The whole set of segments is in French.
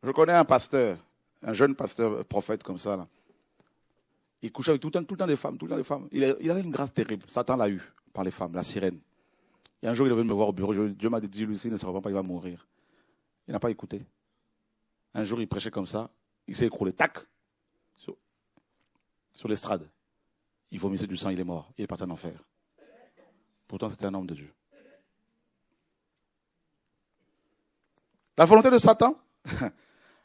Je connais un pasteur, un jeune pasteur prophète comme ça. Là. Il couchait avec tout le temps des femmes, tout le temps des femmes. Il avait une grâce terrible. Satan l'a eu par les femmes, la sirène. Et un jour, il est venu me voir au bureau. Dieu m'a dit, Lucie, ne se répand pas, il va mourir. Il n'a pas écouté. Un jour, il prêchait comme ça. Il s'est écroulé, tac, sur l'estrade. Il vomissait du sang, il est mort. Il est parti en enfer. Pourtant, c'était un homme de Dieu. La volonté de Satan,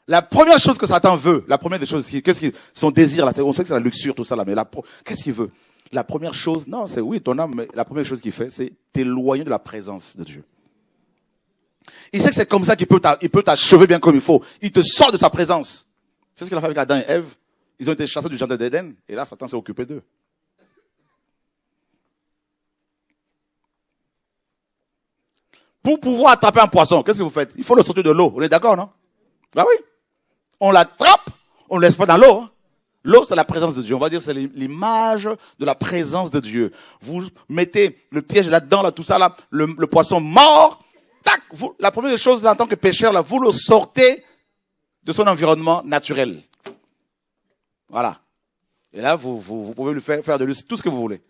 la première chose que Satan veut, la première des choses, son désir, là, on sait que c'est la luxure, tout ça, là, mais qu'est-ce qu'il veut? La première chose, non, c'est oui, ton âme, mais la première chose qu'il fait, c'est t'éloigner de la présence de Dieu. Il sait que c'est comme ça qu'il peut t'achever bien comme il faut. Il te sort de sa présence. C'est ce qu'il a fait avec Adam et Ève. Ils ont été chassés du jardin d'Éden, et là, Satan s'est occupé d'eux. Pour pouvoir attraper un poisson, qu'est-ce que vous faites? Il faut le sortir de l'eau. On est d'accord, non? Ben oui. On l'attrape, on ne le laisse pas dans l'eau. Hein. L'eau, c'est la présence de Dieu. On va dire c'est l'image de la présence de Dieu. Vous mettez le piège là-dedans, là, tout ça, là, le poisson mort, tac, la première chose, là, en tant que pêcheur, là, vous le sortez de son environnement naturel. Voilà. Et là, vous pouvez lui faire de lui tout ce que vous voulez.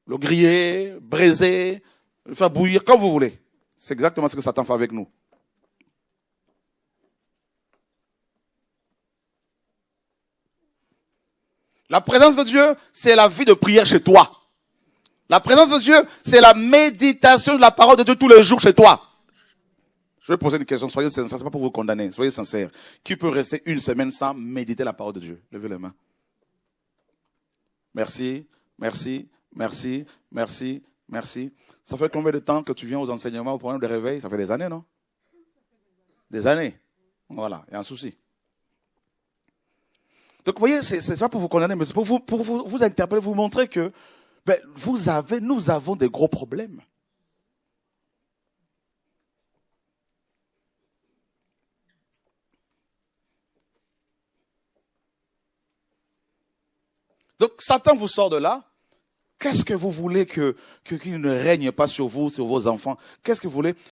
Le griller, braiser, le faire bouillir, comme vous voulez. C'est exactement ce que Satan fait avec nous. La présence de Dieu, c'est la vie de prière chez toi. La présence de Dieu, c'est la méditation de la parole de Dieu tous les jours chez toi. Je vais poser une question, soyez sincères, c'est pas pour vous condamner, soyez sincères. Qui peut rester une semaine sans méditer la parole de Dieu? Levez les mains. Merci, merci, merci, merci, merci. Ça fait combien de temps que tu viens aux enseignements, au programme de réveil? Ça fait des années, non? Des années. Voilà, il y a un souci. Donc, vous voyez, c'est pas pour vous condamner, mais c'est pour vous interpeller, vous montrer que nous avons des gros problèmes. Donc, Satan vous sort de là. Qu'est-ce que vous voulez qu'il ne règne pas sur vous, sur vos enfants? Qu'est-ce que vous voulez?